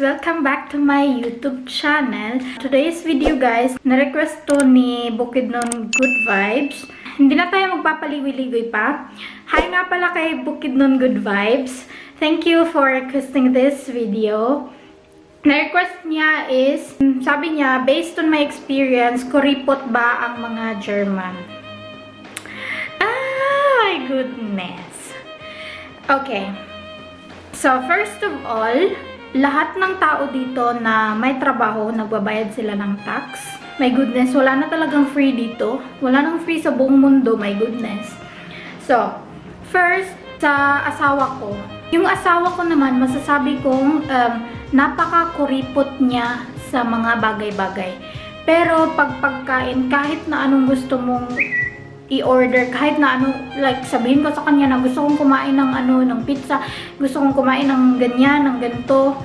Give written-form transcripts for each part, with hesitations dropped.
Welcome back to my YouTube channel. Today's video guys, na-request to ni Bukidnon Good Vibes. Hindi na tayo magpapaligoy-ligoy pa. Hi nga pala kay Bukidnon Good Vibes. Thank you for requesting this video. Na-request niya is, sabi niya, based on my experience, kuripot ba ang mga German? Ah, my goodness. Okay. So, first of all, lahat ng tao dito na may trabaho, nagbabayad sila ng tax. My goodness, wala na talagang free dito. Wala nang free sa buong mundo, my goodness. So, first, sa asawa ko. Yung asawa ko naman, masasabi kong napaka-kuripot niya sa mga bagay-bagay. Pero pag pagkain, kahit na anong gusto mong i-order, kahit na ano, like sabihin ko sa kanya na gusto kong kumain ng ng pizza, gusto kong kumain ng ganyan, ng ganito,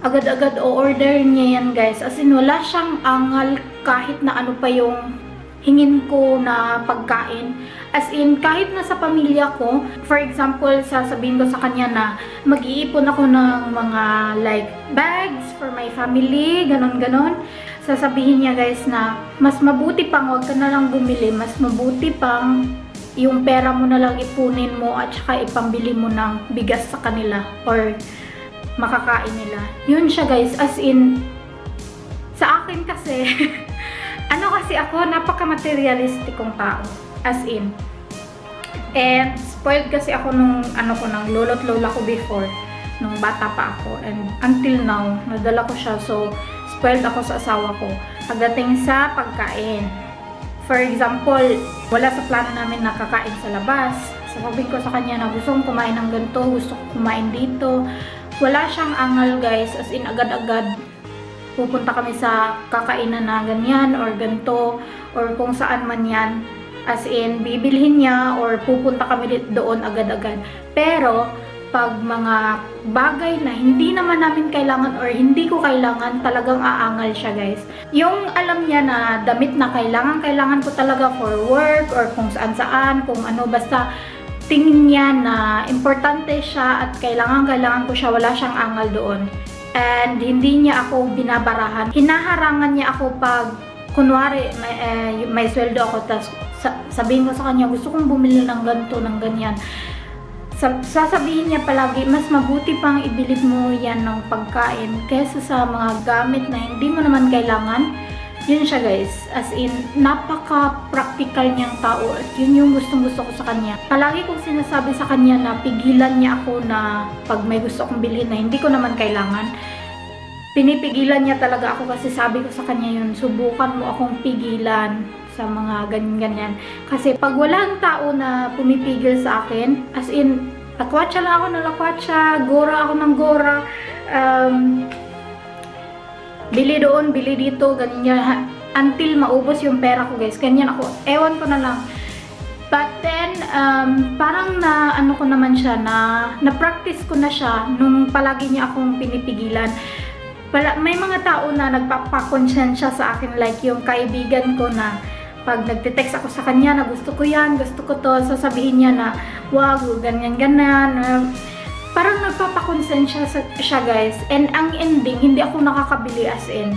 agad-agad o-order niya yan guys. As in, wala siyang angal kahit na ano pa yung hingin ko na pagkain. As in, kahit na sa pamilya ko, for example, sasabihin ko sa kanya na mag-iipon ako ng mga like bags for my family, ganon-ganon. Sasabihin niya guys na mas mabuti pang wag ka na lang bumili, mas mabuti pang yung pera mo na lang ipunin mo at saka ipambili mo ng bigas sa kanila or makakain nila. Yun siya guys, as in, sa akin kasi, kasi ako, napaka-materialistikong tao. As in. And spoiled kasi ako nung ng lolo't lola ko before, nung bata pa ako. And until now, nadala ko siya. So, spoiled ako sa asawa ko pagdating sa pagkain. For example, wala sa plano namin na kakain sa labas. Sabihin ko sa kanya na gusto kong kumain ng ganito, gusto kong kumain dito. Wala siyang angal guys, as in agad-agad pupunta kami sa kakainan na ganyan or ganito or kung saan man yan. As in, bibilhin niya or pupunta kami doon agad-agad. Pero, pag mga bagay na hindi naman namin kailangan or hindi ko kailangan, talagang aangal siya guys. Yung alam niya na damit na kailangan ko talaga for work or kung saan-saan, kung ano, basta tingin niya na importante siya at kailangan ko siya, wala siyang angal doon. And hindi niya ako binabarahan. Hinaharangan niya ako pag, kunwari, may sweldo ako, tapos sabihin ko sa kanya, gusto kong bumili ng ganito, ng ganyan. Sasabihin niya palagi, mas mabuti pang ibilid mo yan ng pagkain kaysa sa mga gamit na hindi mo naman kailangan. Yun siya guys, as in, napaka-practical niyang tao at yun yung gustong-gusto ko sa kanya. Palagi kong sinasabi sa kanya na pigilan niya ako na pag may gusto akong bilhin na hindi ko naman kailangan. Pinipigilan niya talaga ako kasi sabi ko sa kanya yun, subukan mo akong pigilan sa mga ganyan-ganyan. Kasi pag walang tao na pumipigil sa akin, as in, lakwatsa lang ako ng lakwatsa, gora ako ng gora, bili doon, bili dito, ganyan, until maubos yung pera ko guys. Ganyan ako, ewan ko na lang. But then, parang ko naman siya, na-practice ko na siya nung palagi niya akong pinipigilan. May mga tao na nagpapakonsensya sa akin, like yung kaibigan ko na pag nagte-text ako sa kanya na gusto ko yan, gusto ko to, sasabihin niya na wag, ganyan-ganan. Parang nagpapakonsensya siya guys. And ang ending, hindi ako nakakabili as in.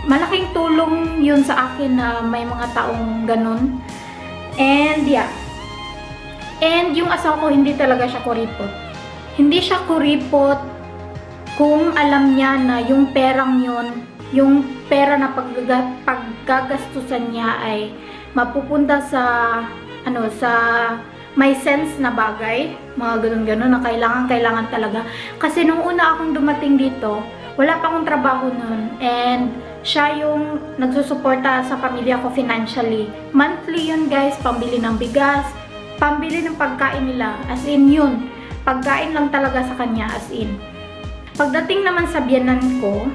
Malaking tulong yun sa akin na may mga taong ganun. And yeah. And yung asawa ko, hindi talaga siya kuripot. Hindi siya kuripot kung alam niya na yung perang yun, yung pera na paggagastusan niya ay mapupunta sa sa may sense na bagay, mga ganun-ganun na kailangan talaga. Kasi nung una akong dumating dito, wala pa akong trabaho nun, and siya yung nagsusuporta sa pamilya ko financially. Monthly yun guys, pambili ng bigas, pambili ng pagkain nila, as in yun, pagkain lang talaga sa kanya, as in. Pagdating naman sa biyanan ko,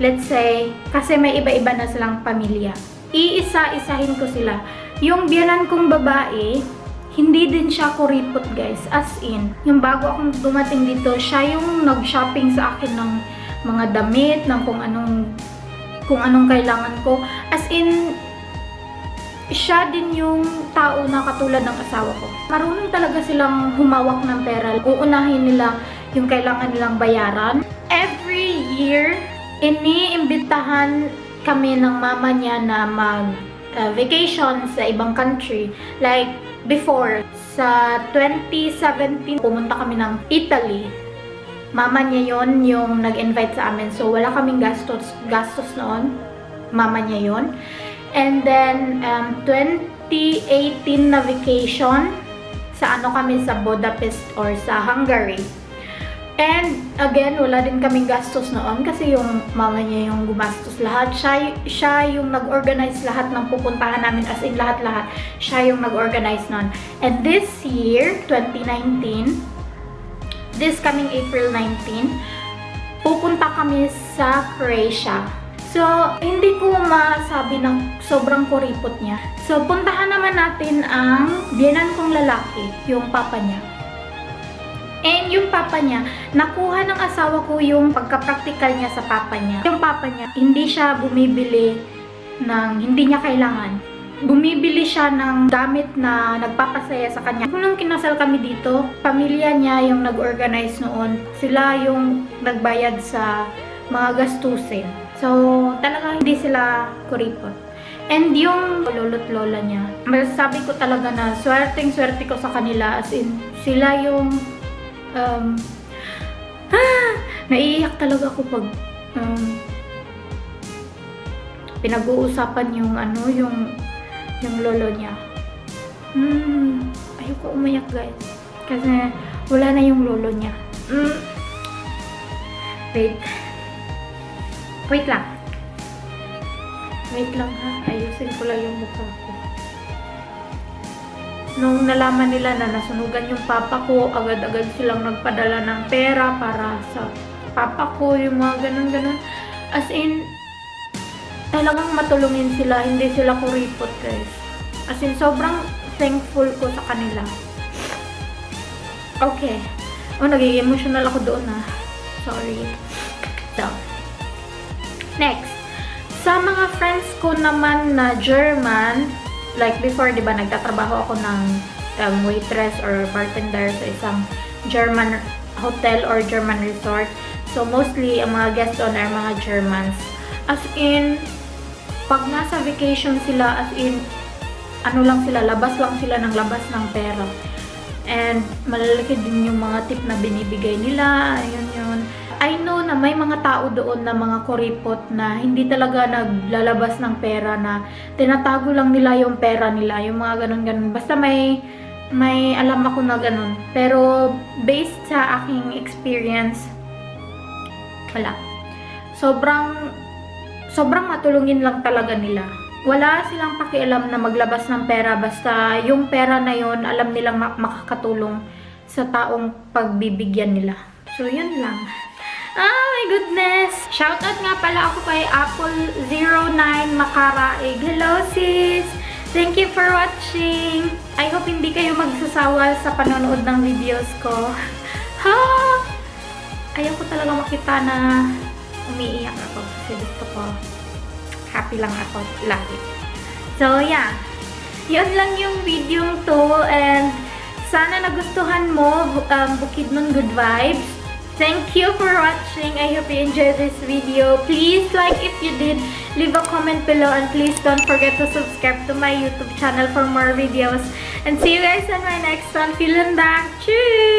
let's say, kasi may iba-iba na silang pamilya, iisa-isahin ko sila. Yung biyanan kong babae, hindi din siya kuripot guys, as in, yung bago akong dumating dito, siya yung nag-shopping sa akin ng mga damit, ng kung anong kailangan ko. As in, siya din yung tao na katulad ng asawa ko. Marunong talaga silang humawak ng pera. Uunahin nila yung kailangan nilang bayaran. Every year, iniimbitahan kami ng mama niya na mag-vacation sa ibang country. Like, before, sa 2017, pumunta kami ng Italy. Mama niya yon yung nag-invite sa amin. So, wala kaming gastos noon. Mama niya yon. And then, 2018 na vacation, sa kami sa Budapest or sa Hungary. And again, wala din kaming gastos noon kasi yung mama niya yung gumastos lahat. Siya yung nag-organize lahat ng pupuntahan namin, as in lahat-lahat. Siya yung nag-organize noon. And this year, 2019, this coming April 19, pupunta kami sa Croatia. So, hindi ko masabi ng sobrang kuripot niya. So, puntahan naman natin ang biyenan kong lalaki, yung papa niya. And yung papa niya, nakuha ng asawa ko yung pagka-practical niya sa papa niya. Yung papa niya, hindi siya bumibili ng hindi niya kailangan. Bumibili siya ng gamit na nagpapasaya sa kanya. Nung kinasal kami dito, pamilya niya yung nag-organize noon. Sila yung nagbayad sa mga gastusin. So, talaga hindi sila kuripot. And yung lolo't lola niya, masasabi ko talaga na swerteng-swerte ko sa kanila. As in, sila yung naiiyak talaga ako pag pinag-uusapan yung yung lolo niya. Ayoko umayak, guys. Kasi wala na yung lolo niya. Wait lang. Wait lang ha. Ayusin ko lang yung mukha ko. Nung nalaman nila na nasunugan yung papa ko, agad-agad silang nagpadala ng pera para sa papa ko, yung mga ganun-ganun. As in, talagang matulungin sila, hindi sila kuripot, guys. As in, sobrang thankful ko sa kanila. Okay. Naging emotional ako doon ha. Sorry. So, next. Sa mga friends ko naman na German, like before, di ba, nagtatrabaho ako ng waitress or bartender sa isang German hotel or German resort. So, mostly, ang mga guests doon are mga Germans. As in, pag nasa vacation sila, as in, labas lang sila ng labas ng pera. And, malalaki din yung mga tip na binibigay nila. Ayun yun. I know na may mga tao doon na mga kuripot na hindi talaga naglalabas ng pera, na tinatago lang nila yung pera nila, yung mga ganun-ganun. Basta may alam ako na ganun. Pero based sa aking experience, wala. Sobrang matulungin lang talaga nila. Wala silang pakialam na maglabas ng pera, basta yung pera na yon alam nilang makakatulong sa taong pagbibigyan nila. So, yun lang. My goodness! Shoutout nga pala ako kay Apple09 Makaraig. Hello, sis! Thank you for watching! I hope hindi kayo magsasawa sa panonood ng videos ko. Ayaw ko talaga makita na umiiyak ako kasi gusto ko happy lang ako lagi. So, yeah. Yun lang yung video to, and sana nagustuhan mo, Bukidnon Good Vibes. Thank you for watching. I hope you enjoyed this video. Please like if you did, leave a comment below, and please don't forget to subscribe to my YouTube channel for more videos. And see you guys on my next one. Vielen Dank. Tschüss!